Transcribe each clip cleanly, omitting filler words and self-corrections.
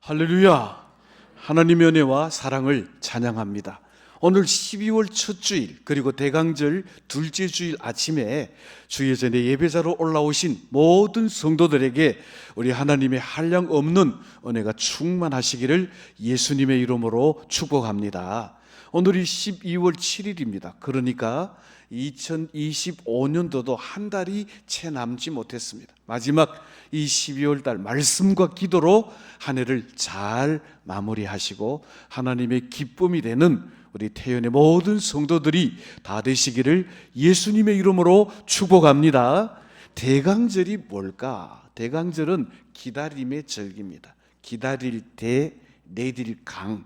할렐루야! 하나님의 은혜와 사랑을 찬양합니다. 오늘 12월 첫 주일 그리고 대강절 둘째 주일 아침에 주의 전에 예배자로 올라오신 모든 성도들에게 우리 하나님의 한량 없는 은혜가 충만하시기를 예수님의 이름으로 축복합니다. 오늘이 12월 7일입니다. 그러니까 2025년도도 한 달이 채 남지 못했습니다. 마지막 이 12월 달 말씀과 기도로 한 해를 잘 마무리하시고 하나님의 기쁨이 되는 우리 태연의 모든 성도들이 다 되시기를 예수님의 이름으로 축복합니다. 대강절이 뭘까? 대강절은 기다림의 절기입니다. 기다릴 때 내릴 강,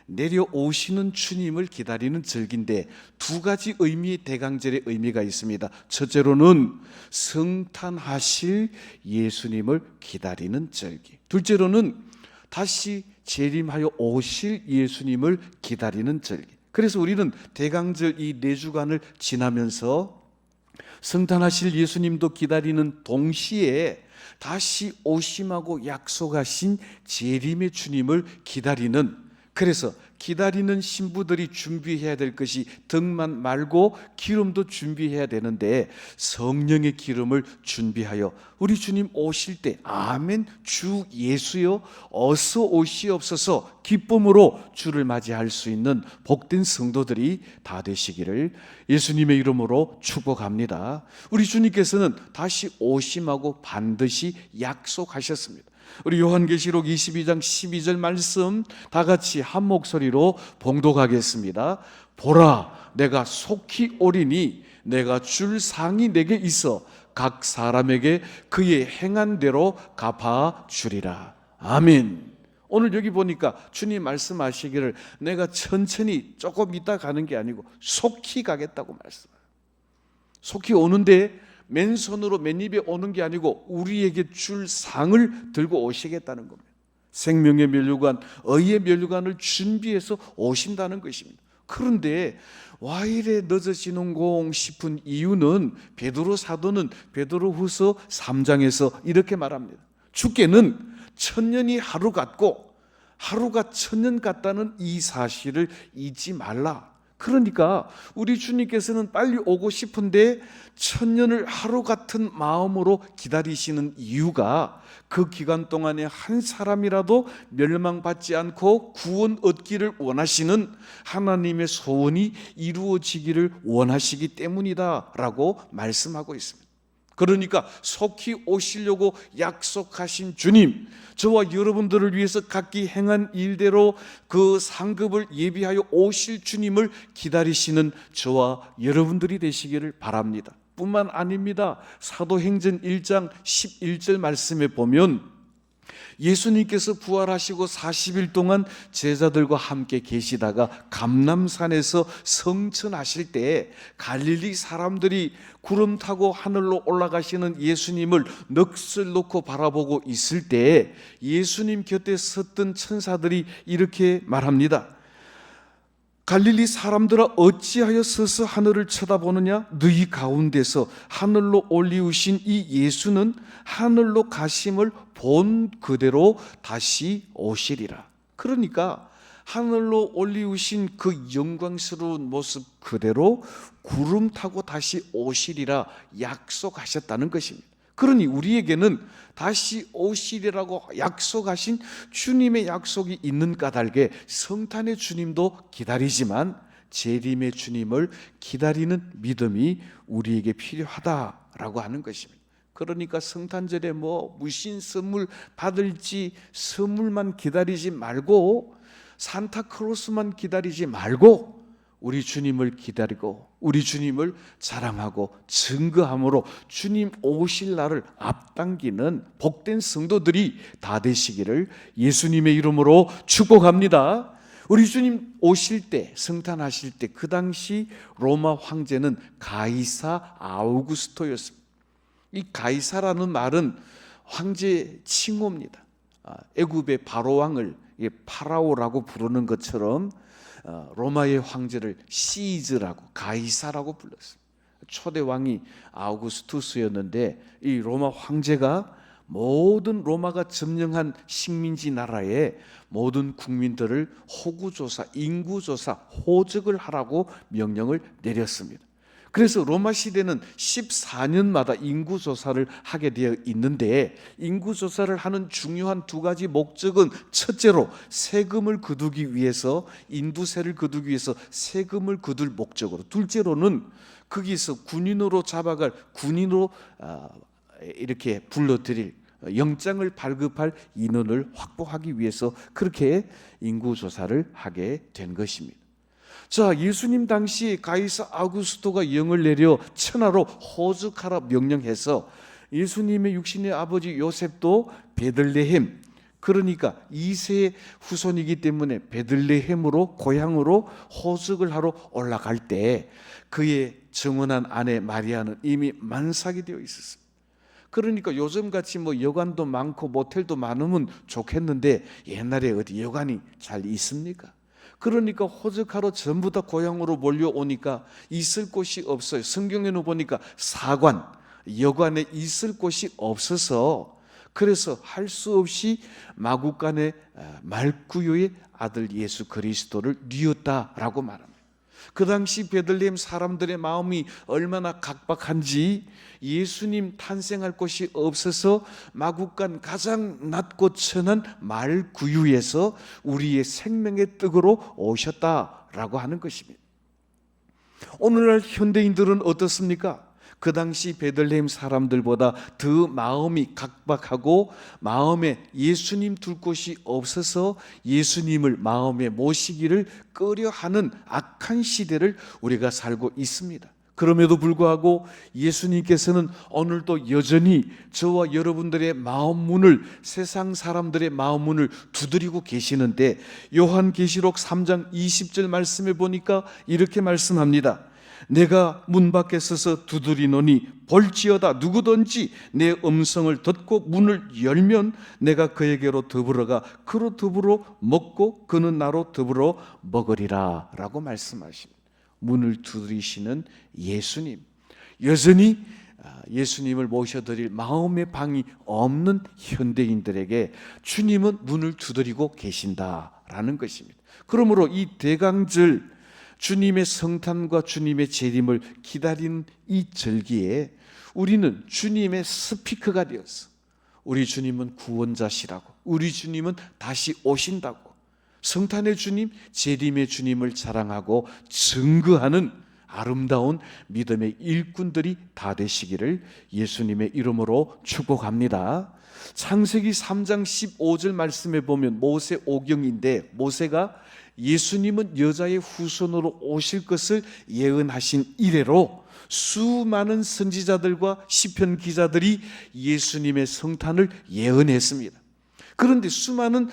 내려오시는 주님을 기다리는 절기인데 두 가지 의미의 대강절의 의미가 있습니다. 첫째로는 성탄하실 예수님을 기다리는 절기, 둘째로는 다시 재림하여 오실 예수님을 기다리는 절기. 그래서 우리는 대강절 이 4주간을 지나면서 성탄하실 예수님도 기다리는 동시에 다시 오심하고 약속하신 재림의 주님을 기다리는, 그래서 기다리는 신부들이 준비해야 될 것이 등만 말고 기름도 준비해야 되는데 성령의 기름을 준비하여 우리 주님 오실 때 아멘 주 예수여 어서 오시옵소서 기쁨으로 주를 맞이할 수 있는 복된 성도들이 다 되시기를 예수님의 이름으로 축복합니다. 우리 주님께서는 다시 오심하고 반드시 약속하셨습니다. 우리 요한계시록 22장 12절 말씀 다 같이 한 목소리로 봉독하겠습니다. 보라, 내가 속히 오리니 내가 줄 상이 내게 있어 각 사람에게 그의 행한 대로 갚아 주리라. 아멘. 오늘 여기 보니까 주님 말씀하시기를 내가 천천히 조금 있다 가는 게 아니고 속히 가겠다고 말씀해요. 속히 오는데 맨손으로 맨입에 오는 게 아니고 우리에게 줄 상을 들고 오시겠다는 겁니다. 생명의 면류관, 의의 면류관을 준비해서 오신다는 것입니다. 그런데 와 이래 늦어지는 공 싶은 이유는 베드로 사도는 베드로후서 3장에서 이렇게 말합니다. 주께는 천년이 하루 같고 하루가 천년 같다는 이 사실을 잊지 말라. 그러니까 우리 주님께서는 빨리 오고 싶은데 천년을 하루 같은 마음으로 기다리시는 이유가 그 기간 동안에 한 사람이라도 멸망받지 않고 구원 얻기를 원하시는 하나님의 소원이 이루어지기를 원하시기 때문이다라고 말씀하고 있습니다. 그러니까 속히 오시려고 약속하신 주님, 저와 여러분들을 위해서 각기 행한 일대로 그 상급을 예비하여 오실 주님을 기다리시는 저와 여러분들이 되시기를 바랍니다. 뿐만 아닙니다. 사도행전 1장 11절 말씀에 보면 예수님께서 부활하시고 40일 동안 제자들과 함께 계시다가 감람산에서 성천하실 때 갈릴리 사람들이 구름 타고 하늘로 올라가시는 예수님을 넋을 놓고 바라보고 있을 때 예수님 곁에 섰던 천사들이 이렇게 말합니다. 갈릴리 사람들아 어찌하여 서서 하늘을 쳐다보느냐? 너희 가운데서 하늘로 올리우신 이 예수는 하늘로 가심을 본 그대로 다시 오시리라. 그러니까 하늘로 올리우신 그 영광스러운 모습 그대로 구름 타고 다시 오시리라 약속하셨다는 것입니다. 그러니 우리에게는 다시 오시리라고 약속하신 주님의 약속이 있는 까닭에 성탄의 주님도 기다리지만 재림의 주님을 기다리는 믿음이 우리에게 필요하다라고 하는 것입니다. 그러니까 성탄절에 무슨 선물 받을지 선물만 기다리지 말고 산타클로스만 기다리지 말고 우리 주님을 기다리고 우리 주님을 자랑하고 증거함으로 주님 오실 날을 앞당기는 복된 성도들이 다 되시기를 예수님의 이름으로 축복합니다. 우리 주님 오실 때, 성탄하실 때 그 당시 로마 황제는 가이사 아우구스토였습니다. 이 가이사라는 말은 황제 칭호입니다. 애굽의 바로왕을 파라오라고 부르는 것처럼 로마의 황제를 시즈라고 가이사라고 불렀어요. 초대 왕이 아우구스투스였는데 이 로마 황제가 모든 로마가 점령한 식민지 나라의 모든 국민들을 호구조사, 인구조사, 호적을 하라고 명령을 내렸습니다. 그래서 로마 시대는 14년마다 인구조사를 하게 되어 있는데, 인구조사를 하는 중요한 두 가지 목적은, 첫째로 세금을 거두기 위해서, 인두세를 거두기 위해서 세금을 거둘 목적으로, 둘째로는 거기서 군인으로 잡아갈, 군인으로 이렇게 불러들일, 영장을 발급할 인원을 확보하기 위해서 그렇게 인구조사를 하게 된 것입니다. 자, 예수님 당시 가이사 아우구스토가 영을 내려 천하로 호적하라 명령해서 예수님의 육신의 아버지 요셉도 베들레헴, 그러니까 2세의 후손이기 때문에 베들레헴으로, 고향으로 호적을 하러 올라갈 때 그의 정혼한 아내 마리아는 이미 만삭이 되어 있었습니다. 그러니까 요즘같이 여관도 많고 모텔도 많으면 좋겠는데 옛날에 어디 여관이 잘 있습니까? 그러니까 호적하러 전부 다 고향으로 몰려오니까 있을 곳이 없어요. 성경에는 보니까 사관, 여관에 있을 곳이 없어서, 그래서 할 수 없이 마구간에 말구유의 아들 예수 그리스도를 뉘었다라고 말합니다. 그 당시 베들레헴 사람들의 마음이 얼마나 각박한지, 예수님 탄생할 곳이 없어서 마구간 가장 낮고 천한 말구유에서 우리의 생명의 떡으로 오셨다라고 하는 것입니다. 오늘날 현대인들은 어떻습니까? 그 당시 베들레헴 사람들보다 더 마음이 각박하고 마음에 예수님 둘 곳이 없어서 예수님을 마음에 모시기를 꺼려하는 악한 시대를 우리가 살고 있습니다. 그럼에도 불구하고 예수님께서는 오늘도 여전히 저와 여러분들의 마음 문을, 세상 사람들의 마음 문을 두드리고 계시는데, 요한계시록 3장 20절 말씀에 보니까 이렇게 말씀합니다. 내가 문 밖에 서서 두드리노니 볼지어다 누구든지 내 음성을 듣고 문을 열면 내가 그에게로 더불어가 그로 더불어 먹고 그는 나로 더불어 먹으리라 라고 말씀하십니다. 문을 두드리시는 예수님, 여전히 예수님을 모셔드릴 마음의 방이 없는 현대인들에게 주님은 문을 두드리고 계신다라는 것입니다. 그러므로 이 대강절, 주님의 성탄과 주님의 재림을 기다리는 이 절기에 우리는 주님의 스피커가 되어서, 우리 주님은 구원자시라고, 우리 주님은 다시 오신다고, 성탄의 주님, 재림의 주님을 자랑하고 증거하는 아름다운 믿음의 일꾼들이 다 되시기를 예수님의 이름으로 축복합니다. 창세기 3장 15절 말씀에 보면 모세 오경인데, 모세가 예수님은 여자의 후손으로 오실 것을 예언하신 이래로 수많은 선지자들과 시편 기자들이 예수님의 성탄을 예언했습니다. 그런데 수많은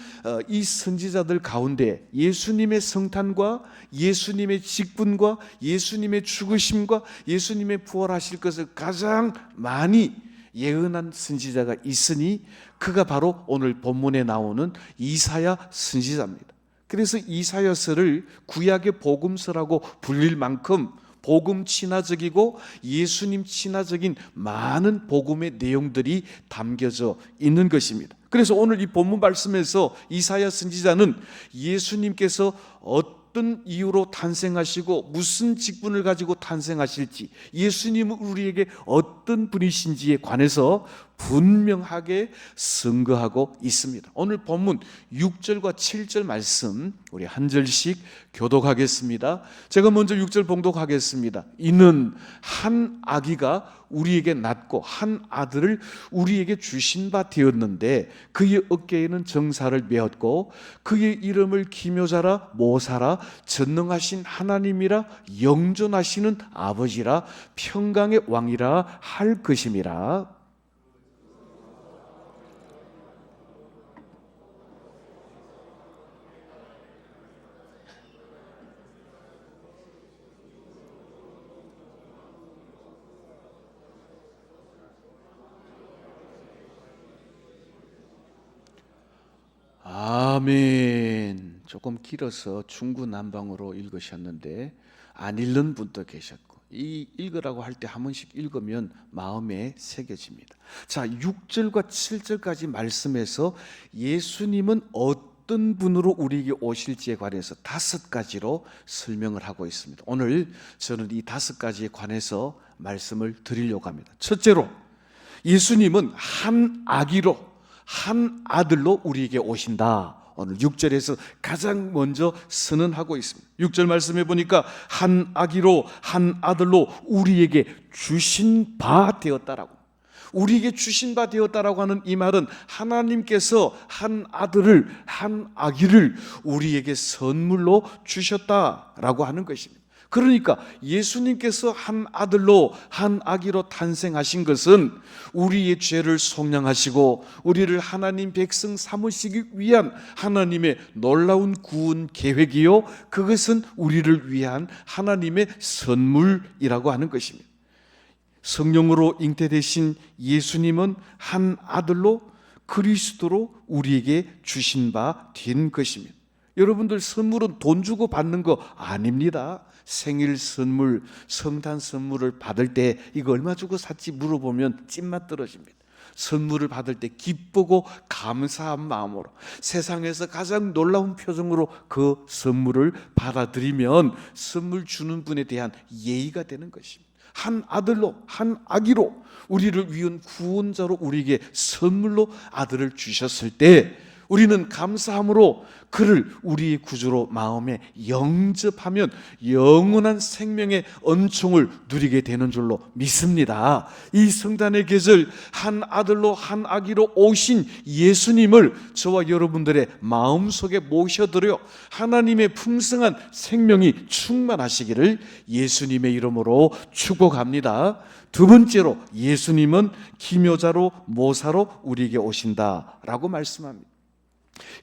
이 선지자들 가운데 예수님의 성탄과 예수님의 직분과 예수님의 죽으심과 예수님의 부활하실 것을 가장 많이 예언한 선지자가 있으니 그가 바로 오늘 본문에 나오는 이사야 선지자입니다. 그래서 이사야서를 구약의 복음서라고 불릴 만큼 복음 친화적이고 예수님 친화적인 많은 복음의 내용들이 담겨져 있는 것입니다. 그래서 오늘 이 본문 말씀에서 이사야 선지자는 예수님께서 어떤 이유로 탄생하시고 무슨 직분을 가지고 탄생하실지, 예수님은 우리에게 어떤 분이신지에 관해서 분명하게 선거하고 있습니다. 오늘 본문 6절과 7절 말씀 우리 한 절씩 교독하겠습니다. 제가 먼저 6절 봉독하겠습니다. 이는 한 아기가 우리에게 낳고 한 아들을 우리에게 주신 바 되었는데 그의 어깨에는 정사를 메었고 그의 이름을 기묘자라 모사라 전능하신 하나님이라 영존하시는 아버지라 평강의 왕이라 할 것임이라. 아멘. 조금 길어서 중구난방으로 읽으셨는데 안 읽는 분도 계셨고 이 읽으라고 할 때 한 번씩 읽으면 마음에 새겨집니다. 자, 6절과 7절까지 말씀에서 예수님은 어떤 분으로 우리에게 오실지에 관해서 5가지로 설명을 하고 있습니다. 오늘 저는 이 5가지에 관해서 말씀을 드리려고 합니다. 첫째로, 예수님은 한 아기로, 한 아들로 우리에게 오신다. 오늘 6절에서 가장 먼저 선언하고 있습니다. 6절 말씀해 보니까 한 아기로, 한 아들로 우리에게 주신 바 되었다라고. 우리에게 주신 바 되었다라고 하는 이 말은 하나님께서 한 아들을, 한 아기를 우리에게 선물로 주셨다라고 하는 것입니다. 그러니까 예수님께서 한 아들로, 한 아기로 탄생하신 것은 우리의 죄를 속량하시고 우리를 하나님 백성 삼으시기 위한 하나님의 놀라운 구원 계획이요, 그것은 우리를 위한 하나님의 선물이라고 하는 것입니다. 성령으로 잉태되신 예수님은 한 아들로, 그리스도로 우리에게 주신 바 된 것입니다. 여러분들, 선물은 돈 주고 받는 거 아닙니다. 생일 선물, 성탄 선물을 받을 때 이거 얼마 주고 샀지 물어보면 찐맛 떨어집니다. 선물을 받을 때 기쁘고 감사한 마음으로, 세상에서 가장 놀라운 표정으로 그 선물을 받아들이면 선물 주는 분에 대한 예의가 되는 것입니다. 한 아들로, 한 아기로 우리를 위한 구원자로 우리에게 선물로 아들을 주셨을 때 우리는 감사함으로 그를 우리의 구주로 마음에 영접하면 영원한 생명의恩寵을 누리게 되는 줄로 믿습니다. 이 성탄의 계절, 한 아들로, 한 아기로 오신 예수님을 저와 여러분들의 마음속에 모셔드려 하나님의 풍성한 생명이 충만하시기를 예수님의 이름으로 축복합니다. 두 번째로, 예수님은 기묘자로, 모사로 우리에게 오신다라고 말씀합니다.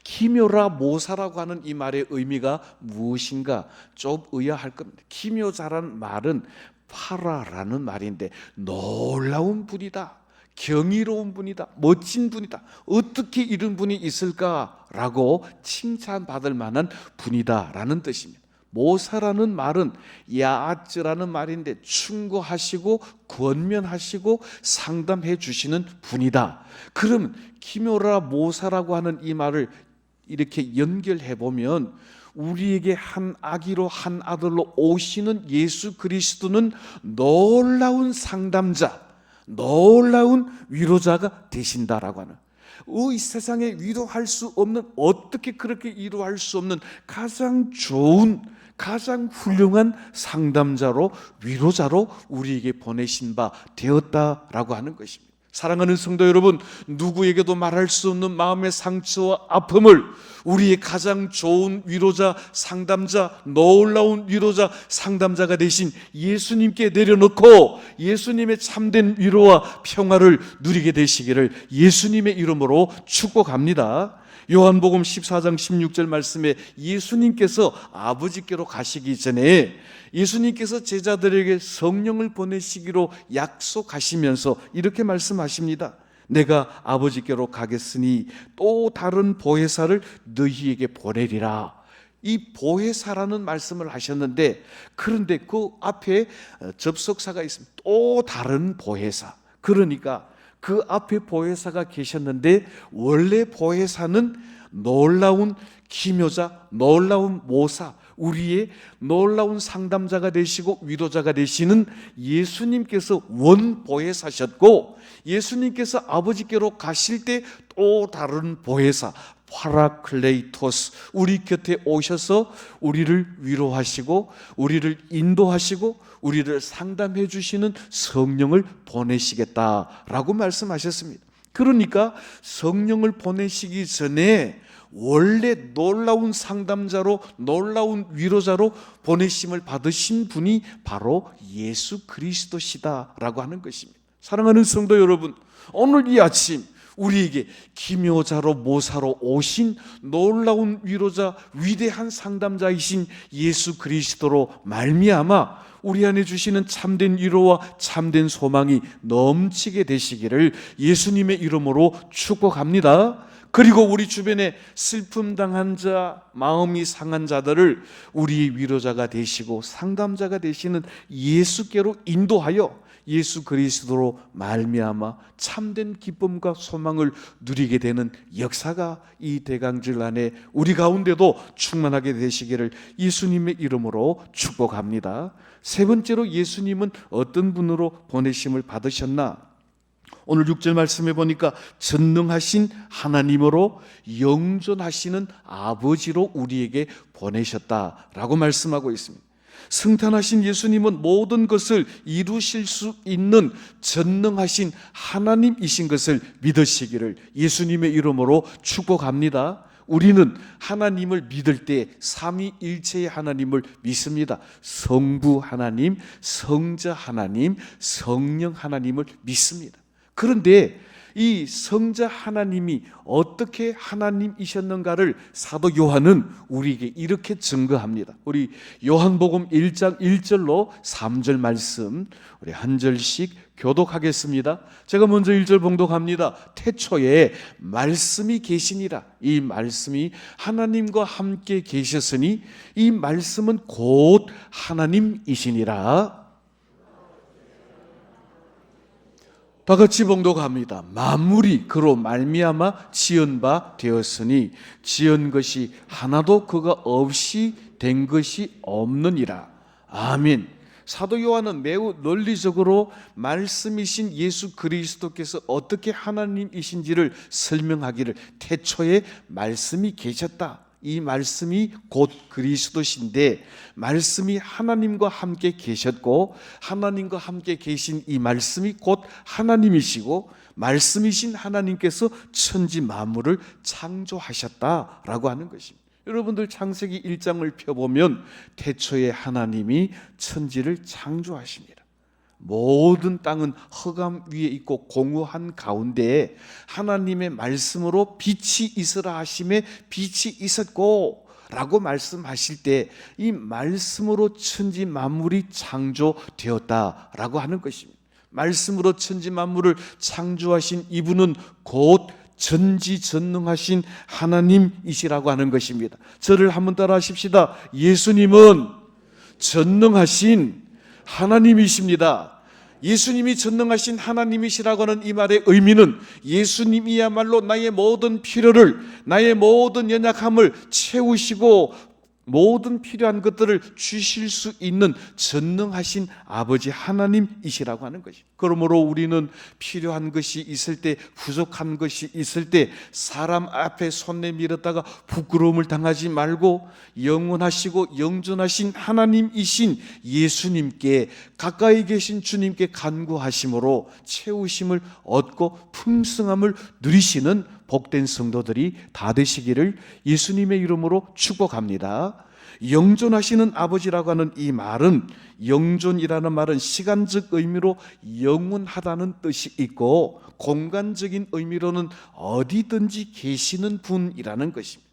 기묘라 모사라고 하는 이 말의 의미가 무엇인가 좀 의아할 겁니다. 기묘자라는 말은 파라라는 말인데 놀라운 분이다, 경이로운 분이다, 멋진 분이다, 어떻게 이런 분이 있을까라고 칭찬받을 만한 분이다라는 뜻입니다. 모사라는 말은 야아츠라는 말인데 충고하시고 권면하시고 상담해 주시는 분이다. 그러면 기묘라 모사라고 하는 이 말을 이렇게 연결해 보면 우리에게 한 아기로, 한 아들로 오시는 예수 그리스도는 놀라운 상담자, 놀라운 위로자가 되신다라고 하는, 이 세상에 위로할 수 없는, 어떻게 그렇게 위로할 수 없는 가장 좋은, 가장 훌륭한 상담자로, 위로자로 우리에게 보내신 바 되었다라고 하는 것입니다. 사랑하는 성도 여러분, 누구에게도 말할 수 없는 마음의 상처와 아픔을 우리의 가장 좋은 위로자, 상담자, 놀라운 위로자, 상담자가 되신 예수님께 내려놓고 예수님의 참된 위로와 평화를 누리게 되시기를 예수님의 이름으로 축복합니다. 요한복음 14장 16절 말씀에 예수님께서 아버지께로 가시기 전에 예수님께서 제자들에게 성령을 보내시기로 약속하시면서 이렇게 말씀하십니다. 내가 아버지께로 가겠으니 또 다른 보혜사를 너희에게 보내리라. 이 보혜사라는 말씀을 하셨는데, 그런데 그 앞에 접속사가 있습니다. 또 다른 보혜사. 그러니까 그 앞에 보혜사가 계셨는데 원래 보혜사는 놀라운 기묘자, 놀라운 모사, 우리의 놀라운 상담자가 되시고 위로자가 되시는 예수님께서 원보혜사셨고, 예수님께서 아버지께로 가실 때 또 다른 보혜사 파라클레이토스, 우리 곁에 오셔서 우리를 위로하시고 우리를 인도하시고 우리를 상담해 주시는 성령을 보내시겠다라고 말씀하셨습니다. 그러니까 성령을 보내시기 전에 원래 놀라운 상담자로, 놀라운 위로자로 보내심을 받으신 분이 바로 예수 그리스도시다라고 하는 것입니다. 사랑하는 성도 여러분, 오늘 이 아침 우리에게 기묘자로 모사로 오신 놀라운 위로자, 위대한 상담자이신 예수 그리스도로 말미암아 우리 안에 주시는 참된 위로와 참된 소망이 넘치게 되시기를 예수님의 이름으로 축복합니다. 그리고 우리 주변에 슬픔 당한 자, 마음이 상한 자들을 우리의 위로자가 되시고 상담자가 되시는 예수께로 인도하여 예수 그리스도로 말미암아 참된 기쁨과 소망을 누리게 되는 역사가 이 대강절 안에 우리 가운데도 충만하게 되시기를 예수님의 이름으로 축복합니다. 세 번째로, 예수님은 어떤 분으로 보내심을 받으셨나? 오늘 6절 말씀해 보니까 전능하신 하나님으로 영존하시는 아버지로 우리에게 보내셨다라고 말씀하고 있습니다. 승탄하신 예수님은 모든 것을 이루실 수 있는 전능하신 하나님이신 것을 믿으시기를 예수님의 이름으로 축복합니다. 우리는 하나님을 믿을 때 삼위일체의 하나님을 믿습니다. 성부 하나님, 성자 하나님, 성령 하나님을 믿습니다. 그런데 이 성자 하나님이 어떻게 하나님이셨는가를 사도 요한은 우리에게 이렇게 증거합니다. 우리 요한복음 1장 1절로 3절 말씀 우리 한 절씩 교독하겠습니다. 제가 먼저 1절 봉독합니다. 태초에 말씀이 계시니라. 이 말씀이 하나님과 함께 계셨으니 이 말씀은 곧 하나님이시니라. 다 같이 봉독합니다. 만물이 그로 말미암아 지은 바 되었으니 지은 것이 하나도 그가 없이 된 것이 없느니라. 아멘. 사도 요한은 매우 논리적으로 말씀이신 예수 그리스도께서 어떻게 하나님이신지를 설명하기를 태초에 말씀이 계셨다. 이 말씀이 곧 그리스도신데 말씀이 하나님과 함께 계셨고 하나님과 함께 계신 이 말씀이 곧 하나님이시고 말씀이신 하나님께서 천지 만물을 창조하셨다라고 하는 것입니다. 여러분들 창세기 1장을 펴보면 태초에 하나님이 천지를 창조하십니다. 모든 땅은 흑암 위에 있고 공허한 가운데에 하나님의 말씀으로 빛이 있으라 하심에 빛이 있었고 라고 말씀하실 때 이 말씀으로 천지 만물이 창조되었다라고 하는 것입니다. 말씀으로 천지 만물을 창조하신 이분은 곧 전지전능하신 하나님이시라고 하는 것입니다. 저를 한번 따라 하십시다. 예수님은 전능하신 하나님이십니다. 예수님이 전능하신 하나님이시라고 하는 이 말의 의미는 예수님이야말로 나의 모든 필요를, 나의 모든 연약함을 채우시고 모든 필요한 것들을 주실 수 있는 전능하신 아버지 하나님이시라고 하는 것입니다. 그러므로 우리는 필요한 것이 있을 때, 부족한 것이 있을 때 사람 앞에 손 내밀었다가 부끄러움을 당하지 말고 영원하시고 영존하신 하나님이신 예수님께, 가까이 계신 주님께 간구하심으로 채우심을 얻고 풍성함을 누리시는 복된 성도들이 다 되시기를 예수님의 이름으로 축복합니다. 영존하시는 아버지라고 하는 이 말은, 영존이라는 말은 시간적 의미로 영원하다는 뜻이 있고 공간적인 의미로는 어디든지 계시는 분이라는 것입니다.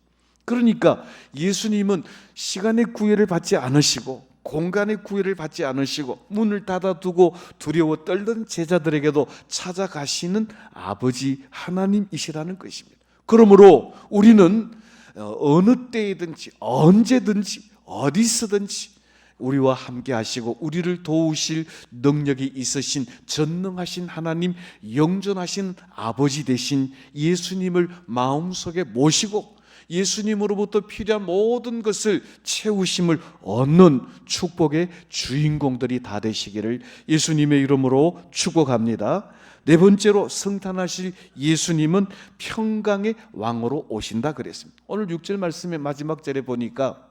그러니까 예수님은 시간의 구애를 받지 않으시고 공간의 구애를 받지 않으시고 문을 닫아두고 두려워 떨던 제자들에게도 찾아가시는 아버지 하나님이시라는 것입니다. 그러므로 우리는 어느 때이든지 언제든지 어디서든지 우리와 함께 하시고 우리를 도우실 능력이 있으신 전능하신 하나님, 영존하신 아버지 되신 예수님을 마음속에 모시고 예수님으로부터 필요한 모든 것을 채우심을 얻는 축복의 주인공들이 다 되시기를 예수님의 이름으로 축복합니다. 네 번째로, 성탄하실 예수님은 평강의 왕으로 오신다 그랬습니다. 오늘 6절 말씀의 마지막 절에 보니까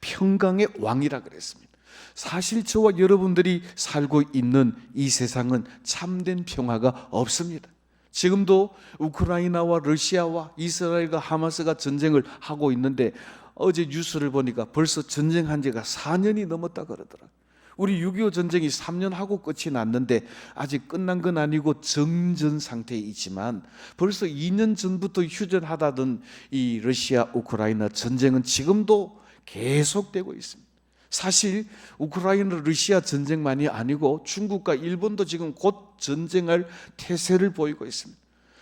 평강의 왕이라 그랬습니다. 사실 저와 여러분들이 살고 있는 이 세상은 참된 평화가 없습니다. 지금도 우크라이나와 러시아와 이스라엘과 하마스가 전쟁을 하고 있는데 어제 뉴스를 보니까 벌써 전쟁한 지가 4년이 넘었다 그러더라고요. 우리 6.25 전쟁이 3년 하고 끝이 났는데 아직 끝난 건 아니고 정전 상태에 있지만 벌써 2년 전부터 휴전하다던 이 러시아 우크라이나 전쟁은 지금도 계속되고 있습니다. 사실 우크라이나 러시아 전쟁만이 아니고 중국과 일본도 지금 곧 전쟁할 태세를 보이고 있습니다.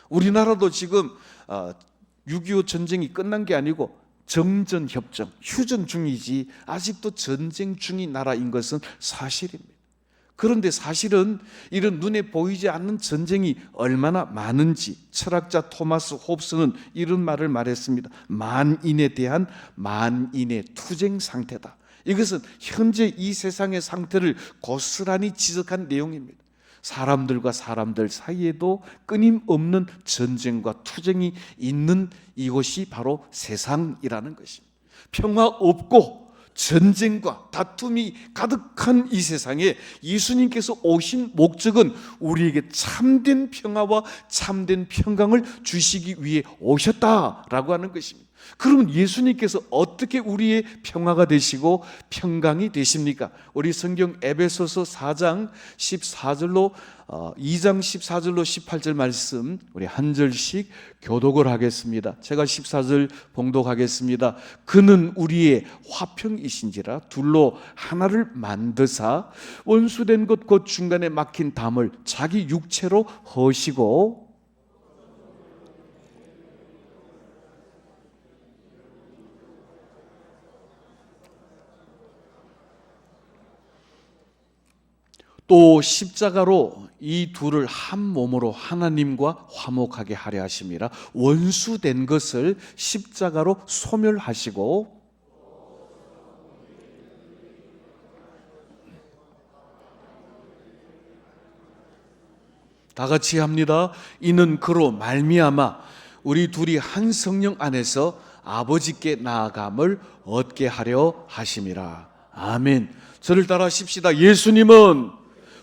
우리나라도 지금 6.25 전쟁이 끝난 게 아니고 정전협정, 휴전 중이지 아직도 전쟁 중인 나라인 것은 사실입니다. 그런데 사실은 이런 눈에 보이지 않는 전쟁이 얼마나 많은지 철학자 토마스 홉스는 이런 말을 말했습니다. 만인에 대한 만인의 투쟁 상태다. 이것은 현재 이 세상의 상태를 고스란히 지적한 내용입니다. 사람들과 사람들 사이에도 끊임없는 전쟁과 투쟁이 있는 이곳이 바로 세상이라는 것입니다. 평화 없고 전쟁과 다툼이 가득한 이 세상에 예수님께서 오신 목적은 우리에게 참된 평화와 참된 평강을 주시기 위해 오셨다라고 하는 것입니다. 그러면 예수님께서 어떻게 우리의 평화가 되시고 평강이 되십니까? 우리 성경 에베소서 4장 14절로 2장 14절로 18절 말씀 우리 한 절씩 교독을 하겠습니다. 제가 14절 봉독하겠습니다. 그는 우리의 화평이신지라 둘로 하나를 만드사 원수된 것 곧 중간에 막힌 담을 자기 육체로 허시고 또 십자가로 이 둘을 한 몸으로 하나님과 화목하게 하려 하심이라. 원수된 것을 십자가로 소멸하시고 다 같이 합니다. 이는 그로 말미암아 우리 둘이 한 성령 안에서 아버지께 나아감을 얻게 하려 하심이라. 아멘. 저를 따라 하십시다. 예수님은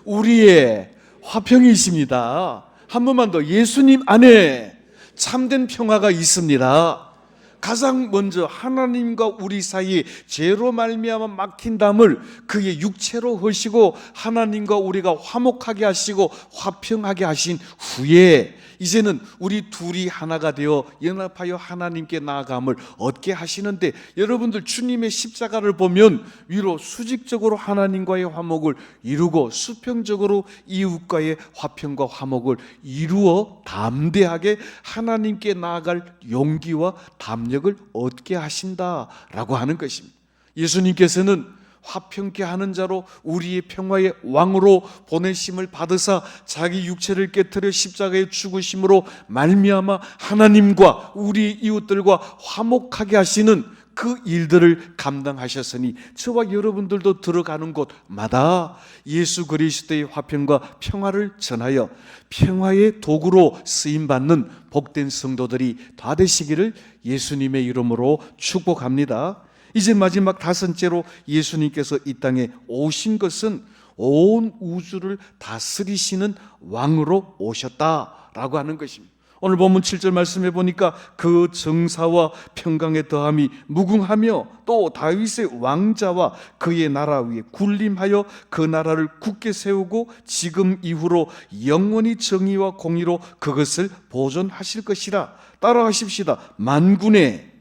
우리의 화평이십니다. 한 번만 더. 예수님 안에 참된 평화가 있습니다. 가장 먼저 하나님과 우리 사이에 죄로 말미암아 막힌 담을 그의 육체로 허시고 하나님과 우리가 화목하게 하시고 화평하게 하신 후에 이제는 우리 둘이 하나가 되어 연합하여 하나님께 나아감을 얻게 하시는데, 여러분들 주님의 십자가를 보면 위로 수직적으로 하나님과의 화목을 이루고 수평적으로 이웃과의 화평과 화목을 이루어 담대하게 하나님께 나아갈 용기와 담력을 얻게 하신다라고 하는 것입니다. 예수님께서는 화평케 하는 자로 우리의 평화의 왕으로 보내심을 받으사 자기 육체를 깨뜨려 십자가에 죽으심으로 말미암아 하나님과 우리 이웃들과 화목하게 하시는 그 일들을 감당하셨으니 저와 여러분들도 들어가는 곳마다 예수 그리스도의 화평과 평화를 전하여 평화의 도구로 쓰임받는 복된 성도들이 다 되시기를 예수님의 이름으로 축복합니다. 이제 마지막 다섯째로 예수님께서 이 땅에 오신 것은 온 우주를 다스리시는 왕으로 오셨다라고 하는 것입니다. 오늘 본문 7절 말씀해 보니까 그 정사와 평강의 더함이 무궁하며 또 다윗의 왕자와 그의 나라 위에 군림하여 그 나라를 굳게 세우고 지금 이후로 영원히 정의와 공의로 그것을 보존하실 것이라. 따라하십시다. 만군의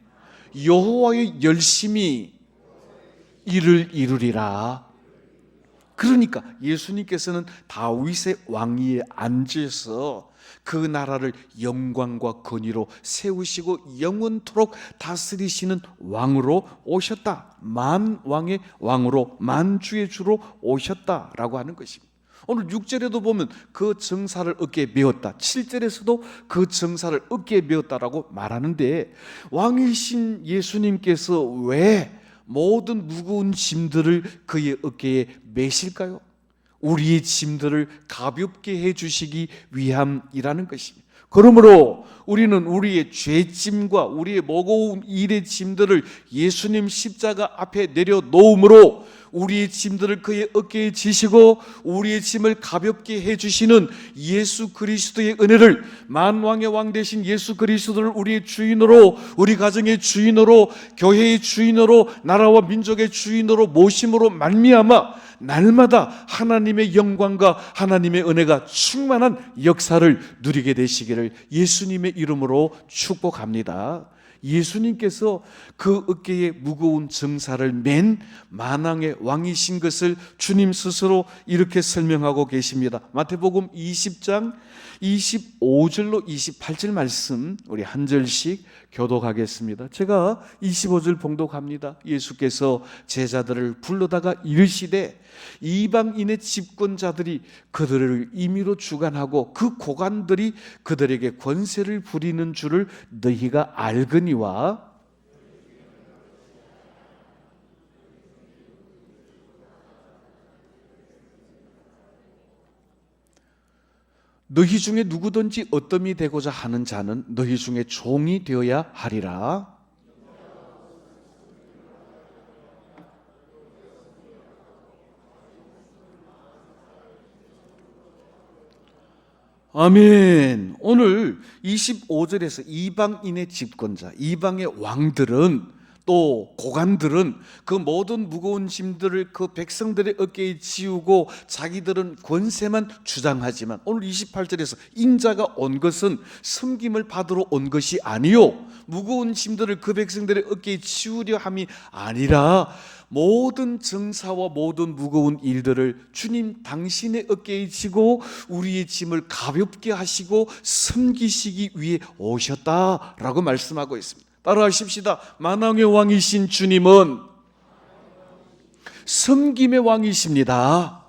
여호와의 열심히 이를 이루리라. 그러니까 예수님께서는 다윗의 왕위에 앉으셔서 그 나라를 영광과 권위로 세우시고 영원토록 다스리시는 왕으로 오셨다. 만왕의 왕으로 만주의 주로 오셨다라고 하는 것입니다. 오늘 6절에도 보면 그 정사를 어깨에 메었다, 7절에서도 그 정사를 어깨에 메었다라고 말하는데, 왕이신 예수님께서 왜 모든 무거운 짐들을 그의 어깨에 메실까요? 우리의 짐들을 가볍게 해주시기 위함이라는 것입니다. 그러므로 우리는 우리의 죄짐과 우리의 무거운 일의 짐들을 예수님 십자가 앞에 내려놓음으로 우리의 짐들을 그의 어깨에 지시고 우리의 짐을 가볍게 해주시는 예수 그리스도의 은혜를, 만왕의 왕 되신 예수 그리스도를 우리의 주인으로, 우리 가정의 주인으로, 교회의 주인으로, 나라와 민족의 주인으로 모심으로 말미암아 날마다 하나님의 영광과 하나님의 은혜가 충만한 역사를 누리게 되시기를 예수님의 이름으로 축복합니다. 예수님께서 그 어깨에 무거운 정사를 맨 만왕의 왕이신 것을 주님 스스로 이렇게 설명하고 계십니다. 마태복음 20장 25절로 28절 말씀 우리 한 절씩 교독하겠습니다. 제가 25절 봉독합니다. 예수께서 제자들을 불러다가 이르시되 이방인의 집권자들이 그들을 임의로 주관하고 그 고관들이 그들에게 권세를 부리는 줄을 너희가 알거니와 너희 중에 누구든지 어떠함이 되고자 하는 자는 너희 중에 종이 되어야 하리라. 아멘. 오늘 25절에서 이방인의 집권자, 이방의 왕들은 또 고관들은 그 모든 무거운 짐들을 그 백성들의 어깨에 지우고 자기들은 권세만 주장하지만 오늘 28절에서 인자가 온 것은 섬김을 받으러 온 것이 아니요 무거운 짐들을 그 백성들의 어깨에 지우려 함이 아니라 모든 정사와 모든 무거운 일들을 주님 당신의 어깨에 지고 우리의 짐을 가볍게 하시고 섬기시기 위해 오셨다라고 말씀하고 있습니다. 따라하십시다. 만왕의 왕이신 주님은 섬김의 왕이십니다.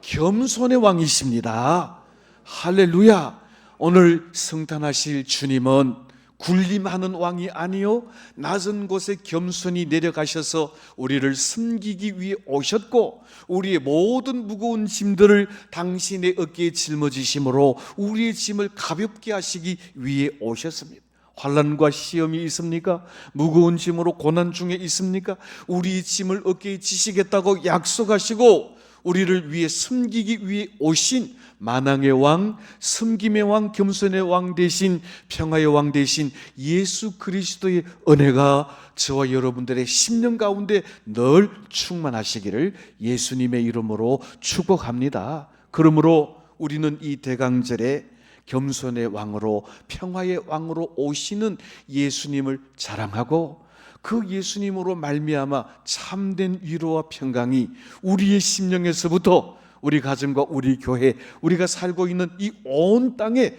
겸손의 왕이십니다. 할렐루야. 오늘 성탄하실 주님은 군림하는 왕이 아니요 낮은 곳에 겸손히 내려가셔서 우리를 섬기기 위해 오셨고 우리의 모든 무거운 짐들을 당신의 어깨에 짊어지심으로 우리의 짐을 가볍게 하시기 위해 오셨습니다. 환난과 시험이 있습니까? 무거운 짐으로 고난 중에 있습니까? 우리의 짐을 어깨에 지시겠다고 약속하시고 우리를 위해 섬기기 위해 오신 만왕의 왕, 섬김의 왕, 겸손의 왕 대신 평화의 왕 대신 예수 그리스도의 은혜가 저와 여러분들의 심령 가운데 늘 충만하시기를 예수님의 이름으로 축복합니다. 그러므로 우리는 이 대강절에 겸손의 왕으로 평화의 왕으로 오시는 예수님을 자랑하고 그 예수님으로 말미암아 참된 위로와 평강이 우리의 심령에서부터 우리 가정과 우리 교회, 우리가 살고 있는 이 온 땅에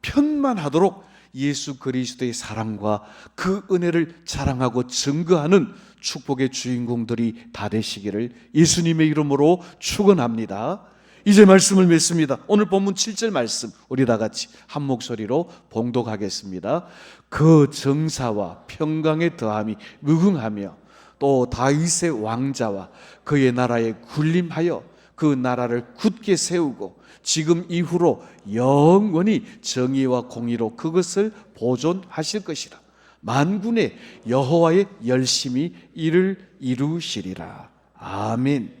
편만하도록 예수 그리스도의 사랑과 그 은혜를 자랑하고 증거하는 축복의 주인공들이 다 되시기를 예수님의 이름으로 축원합니다. 이제 말씀을 맺습니다. 오늘 본문 7절 말씀 우리 다 같이 한 목소리로 봉독하겠습니다. 그 정사와 평강의 더함이 무궁하며 또 다윗의 왕자와 그의 나라에 군림하여 그 나라를 굳게 세우고 지금 이후로 영원히 정의와 공의로 그것을 보존하실 것이라. 만군의 여호와의 열심히 이를 이루시리라. 아멘.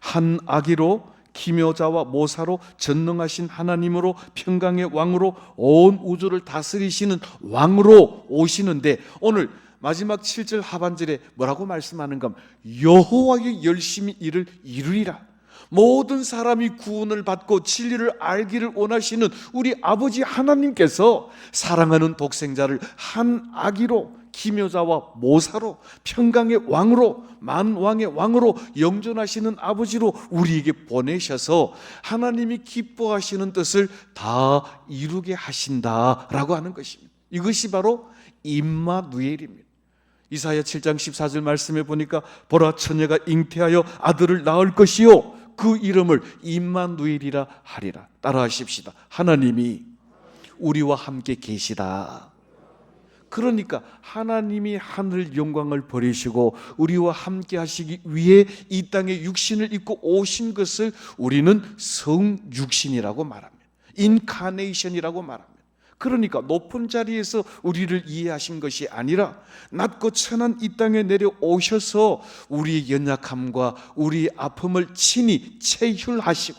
한 아기로 기묘자와 모사로 전능하신 하나님으로 평강의 왕으로 온 우주를 다스리시는 왕으로 오시는데 오늘 마지막 7절 하반절에 뭐라고 말씀하는가? 여호와의 열심히 이를 이루리라. 모든 사람이 구원을 받고 진리를 알기를 원하시는 우리 아버지 하나님께서 사랑하는 독생자를 한 아기로 기묘자와 모사로 평강의 왕으로 만왕의 왕으로 영존하시는 아버지로 우리에게 보내셔서 하나님이 기뻐하시는 뜻을 다 이루게 하신다라고 하는 것입니다. 이것이 바로 임마누엘입니다. 이사야 7장 14절 말씀에 보니까 보라 처녀가 잉태하여 아들을 낳을 것이요 그 이름을 임마누엘이라 하리라. 따라하십시다. 하나님이 우리와 함께 계시다. 그러니까 하나님이 하늘 영광을 버리시고 우리와 함께 하시기 위해 이 땅에 육신을 입고 오신 것을 우리는 성육신이라고 말합니다. 인카네이션이라고 말합니다. 그러니까 높은 자리에서 우리를 이해하신 것이 아니라 낮고 천한 이 땅에 내려오셔서 우리의 연약함과 우리의 아픔을 친히 체휼하시고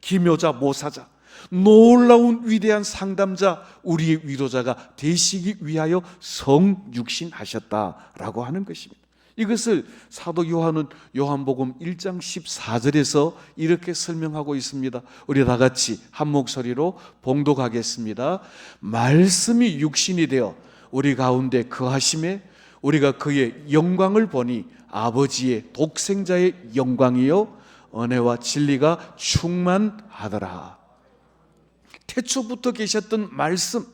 기묘자 모사자 놀라운 위대한 상담자 우리의 위로자가 되시기 위하여 성육신하셨다라고 하는 것입니다. 이것을 사도 요한은 요한복음 1장 14절에서 이렇게 설명하고 있습니다. 우리 다 같이 한 목소리로 봉독하겠습니다. 말씀이 육신이 되어 우리 가운데 거하심에 우리가 그의 영광을 보니 아버지의 독생자의 영광이요 은혜와 진리가 충만하더라. 태초부터 계셨던 말씀,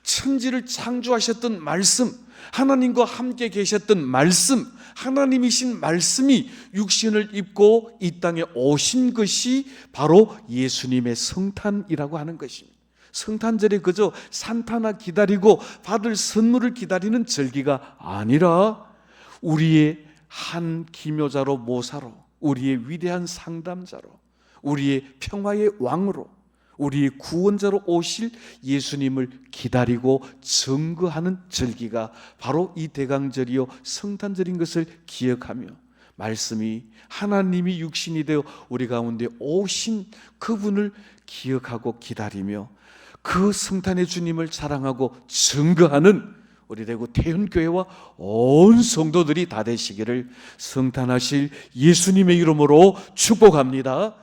천지를 창조하셨던 말씀, 하나님과 함께 계셨던 말씀, 하나님이신 말씀이 육신을 입고 이 땅에 오신 것이 바로 예수님의 성탄이라고 하는 것입니다. 성탄절에 그저 산타나 기다리고 받을 선물을 기다리는 절기가 아니라 우리의 한 기묘자로 모사로, 우리의 위대한 상담자로, 우리의 평화의 왕으로, 우리의 구원자로 오실 예수님을 기다리고 증거하는 절기가 바로 이 대강절이요 성탄절인 것을 기억하며 말씀이 하나님이 육신이 되어 우리 가운데 오신 그분을 기억하고 기다리며 그 성탄의 주님을 사랑하고 증거하는 우리 대구 태은교회와 온 성도들이 다 되시기를 성탄하실 예수님의 이름으로 축복합니다.